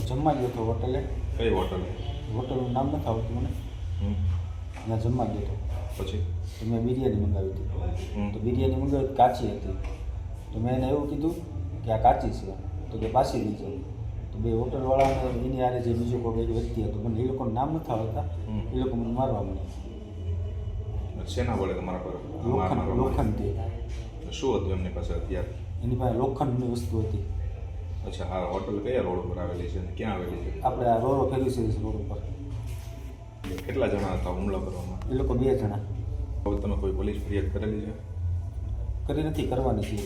જમવા ગયો હતો હોટલે. કઈ હોટલ? હોટલનું નામ નથી આવતું મને. ત્યાં જમવા ગયો હતો. પછી તો મેં બિરયાની મંગાવી હતી. તો બિરયાની મંગાવી કાચી હતી. તો મેં એને એવું કીધું કે આ કાચી છે, તો કે પાછી લઈ જાઉં. તો બે હોટલવાળાને એની આરે જે બીજો કોઈ એક વ્યક્તિ હતો, મને એ લોકોનું નામ નથી આવતા, એ લોકો મને મારવા માંડ્યા. શેના વડે તમારા પર? લોખંડથી. શું હતું એમની પાસે હથિયાર? એની પાસે લોખંડની વસ્તુ હતી. અચ્છા, આ હોટલ કયા રોડ પર આવેલી છે અને ક્યાં આવેલી છે? આપણે આ રોરો ફેરી છે રોડ ઉપર. કેટલા જણા હતા હુમલો કરવામાં? એ લોકો 2 જણા. હવે તમે કોઈ પોલીસ ફરિયાદ કરેલી છે? કરી નથી, કરવાની છે.